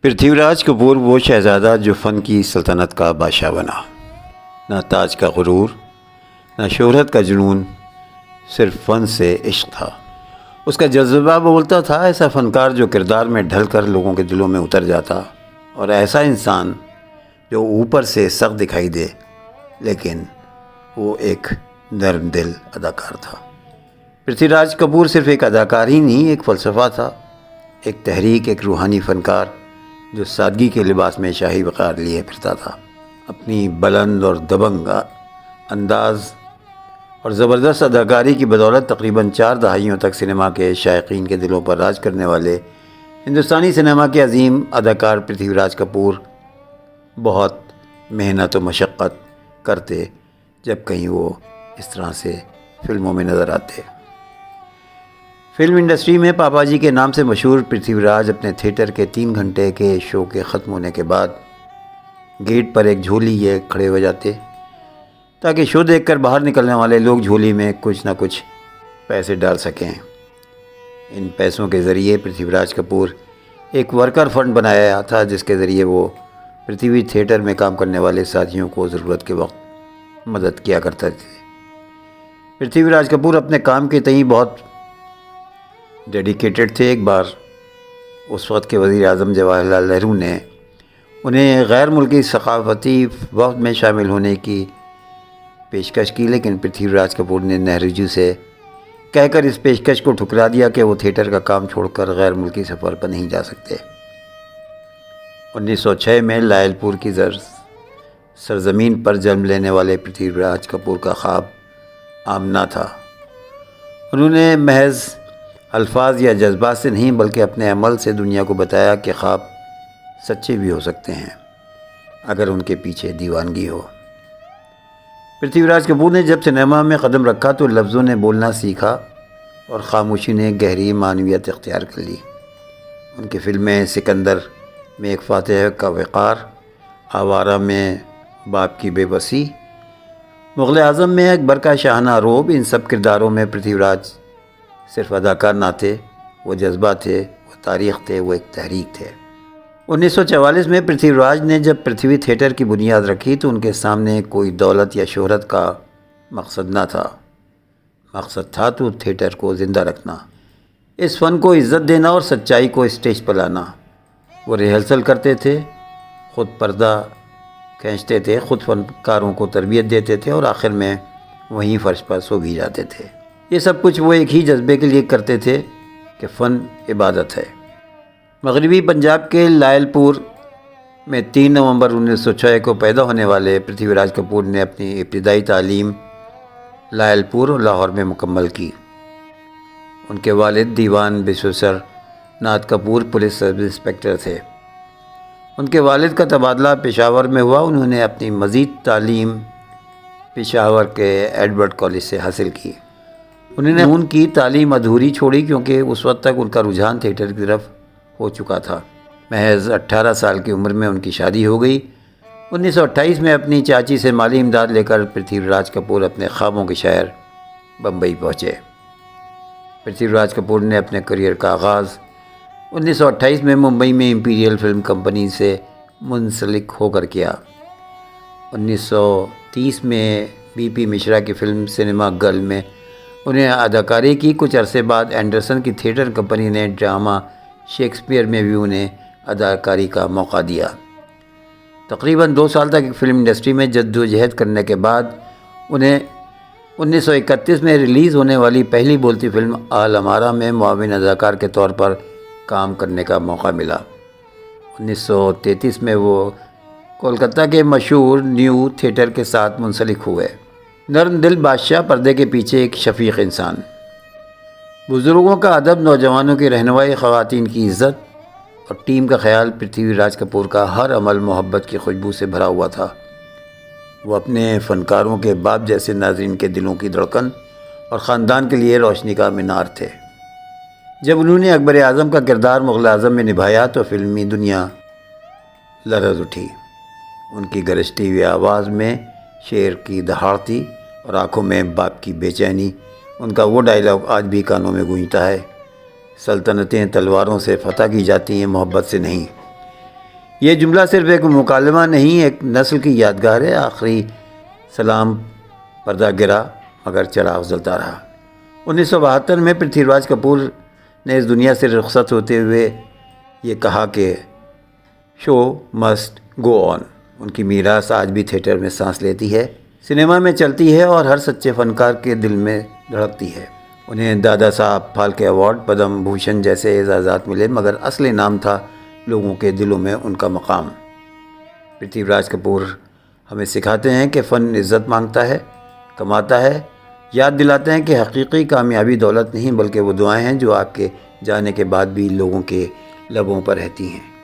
پرتھوی راج کپور وہ شہزادہ جو فن کی سلطنت کا بادشاہ بنا۔ نہ تاج کا غرور، نہ شہرت کا جنون، صرف فن سے عشق تھا۔ اس کا جذبہ بولتا تھا، ایسا فنکار جو کردار میں ڈھل کر لوگوں کے دلوں میں اتر جاتا، اور ایسا انسان جو اوپر سے سخت دکھائی دے لیکن وہ ایک نرم دل اداکار تھا۔ پرتھوی راج کپور صرف ایک اداکار ہی نہیں، ایک فلسفہ تھا، ایک تحریک، ایک روحانی فنکار جو سادگی کے لباس میں شاہی وقار لیے پھرتا تھا۔ اپنی بلند اور دبنگ انداز اور زبردست اداکاری کی بدولت تقریباً 4 دہائیوں تک سنیما کے شائقین کے دلوں پر راج کرنے والے ہندوستانی سنیما کے عظیم اداکار پرتھوی راج کپور بہت محنت و مشقت کرتے جب کہیں وہ اس طرح سے فلموں میں نظر آتے۔ فلم انڈسٹری میں پاپا جی کے نام سے مشہور پرتھوی راج اپنے تھیٹر کے 3 گھنٹے کے شو کے ختم ہونے کے بعد گیٹ پر ایک جھولی لیے کھڑے ہو جاتے تاکہ شو دیکھ کر باہر نکلنے والے لوگ جھولی میں کچھ نہ کچھ پیسے ڈال سکیں۔ ان پیسوں کے ذریعے پرتھوی راج کپور ایک ورکر فنڈ بنایا تھا، جس کے ذریعے وہ پرتھوی تھیٹر میں کام کرنے والے ساتھیوں کو ضرورت کے وقت مدد کیا کرتے تھے۔ پرتھوی راج کپور اپنے کام کے تئیں بہت ڈیڈیکیٹڈ تھے۔ ایک بار اس وقت کے وزیر اعظم جواہر لال نہرو نے انہیں غیر ملکی ثقافتی وفد میں شامل ہونے کی پیشکش کی، لیکن پرتھوی راج کپور نے نہرو جی سے کہہ کر اس پیشکش کو ٹھکرا دیا کہ وہ تھیٹر کا کام چھوڑ کر غیر ملکی سفر پر نہیں جا سکتے۔ 1906 میں لائل پور کی سرزمین پر جنم لینے والے پرتھوی راج کپور کا خواب آمنا تھا۔ انہوں نے محض الفاظ یا جذبات سے نہیں بلکہ اپنے عمل سے دنیا کو بتایا کہ خواب سچے بھی ہو سکتے ہیں اگر ان کے پیچھے دیوانگی ہو۔ پرتھوی راج کپور نے جب سنیما میں قدم رکھا تو لفظوں نے بولنا سیکھا اور خاموشی نے گہری معنویت اختیار کر لی۔ ان کی فلمیں سکندر میں ایک فاتح کا وقار، آوارہ میں باپ کی بے بسی، مغل اعظم میں اکبر کا شاہانہ رعب، ان سب کرداروں میں پرتھوی راج صرف اداکار نہ تھے، وہ جذبہ تھے، وہ تاریخ تھے، وہ ایک تحریک تھے۔ 1944 میں پرتھوی راج نے جب پرتھوی تھیٹر کی بنیاد رکھی تو ان کے سامنے کوئی دولت یا شہرت کا مقصد نہ تھا۔ مقصد تھا تو تھیٹر کو زندہ رکھنا، اس فن کو عزت دینا اور سچائی کو اسٹیج پر لانا۔ وہ ریہرسل کرتے تھے، خود پردہ کھینچتے تھے، خود فنکاروں کو تربیت دیتے تھے اور آخر میں وہیں فرش پر سو بھی جاتے تھے۔ یہ سب کچھ وہ ایک ہی جذبے کے لیے کرتے تھے کہ فن عبادت ہے۔ مغربی پنجاب کے لائل پور میں 3 نومبر 1906 کو پیدا ہونے والے پرتھوی راج کپور نے اپنی ابتدائی تعلیم لائل پور اور لاہور میں مکمل کی۔ ان کے والد Dewan Basheshwar Nath Kapoor police sub inspector تھے۔ ان کے والد کا تبادلہ پشاور میں ہوا۔ انہوں نے اپنی مزید تعلیم پشاور کے ایڈورڈ کالج سے حاصل کی۔ انہوں نے ان کی تعلیم ادھوری چھوڑی کیونکہ اس وقت تک ان کا رجحان تھیٹر کی طرف ہو چکا تھا۔ محض 18 سال کی عمر میں ان کی شادی ہو گئی۔ 1928 میں اپنی چاچی سے مالی امداد لے کر پرتھوی راج کپور اپنے خوابوں کے شہر بمبئی پہنچے۔ پرتھوی راج کپور نے اپنے کریئر کا آغاز 1928 میں ممبئی میں امپیریل فلم کمپنی سے منسلک ہو کر کیا۔ 1930 میں بی پی مشرا کی فلم سنیما گرل میں انہیں اداکاری کی۔ کچھ عرصے بعد اینڈرسن کی تھیٹر کمپنی نے ڈرامہ شیکسپیئر میں بھی انہیں اداکاری کا موقع دیا۔ تقریباً 2 سال تک فلم انڈسٹری میں جدوجہد کرنے کے بعد انہیں 1931 میں ریلیز ہونے والی پہلی بولتی فلم آل ہمارا میں معاون اداکار کے طور پر کام کرنے کا موقع ملا۔ 1933 میں وہ کولکتہ کے مشہور نیو تھیٹر کے ساتھ منسلک ہوئے۔ نرم دل بادشاہ، پردے کے پیچھے ایک شفیق انسان، بزرگوں کا ادب، نوجوانوں کی رہنمائی، خواتین کی عزت اور ٹیم کا خیال، پرتھوی راج کپور کا ہر عمل محبت کی خوشبو سے بھرا ہوا تھا۔ وہ اپنے فنکاروں کے باپ جیسے ناظرین کے دلوں کی دھڑکن اور خاندان کے لیے روشنی کا مینار تھے۔ جب انہوں نے اکبر اعظم کا کردار مغل اعظم میں نبھایا تو فلمی دنیا لرز اٹھی۔ ان کی گرجتی ہوئی آواز میں شیر کی دہاڑ تھی اور آنکھوں میں باپ کی بے چینی۔ ان کا وہ ڈائلاگ آج بھی کانوں میں گونجتا ہے، سلطنتیں تلواروں سے فتح کی جاتی ہیں، محبت سے نہیں۔ یہ جملہ صرف ایک مکالمہ نہیں، ایک نسل کی یادگار ہے۔ آخری سلام پردہ گرا مگر چراغ جلتا رہا۔ 1972 میں پرتھوی راج کپور نے اس دنیا سے رخصت ہوتے ہوئے یہ کہا کہ شو مسٹ گو آن۔ ان کی میراث آج بھی تھیٹر میں سانس لیتی ہے، سنیما میں چلتی ہے اور ہر سچے فنکار کے دل میں دھڑکتی ہے۔ انہیں دادا صاحب پھالکے ایوارڈ، پدم بھوشن جیسے اعزازات ملے، مگر اصل انعام تھا لوگوں کے دلوں میں ان کا مقام۔ پرتھوی راج کپور ہمیں سکھاتے ہیں کہ فن عزت مانگتا ہے، کماتا ہے، یاد دلاتے ہیں کہ حقیقی کامیابی دولت نہیں بلکہ وہ دعائیں ہیں جو آپ کے جانے کے بعد بھی لوگوں کے لبوں پر رہتی ہیں۔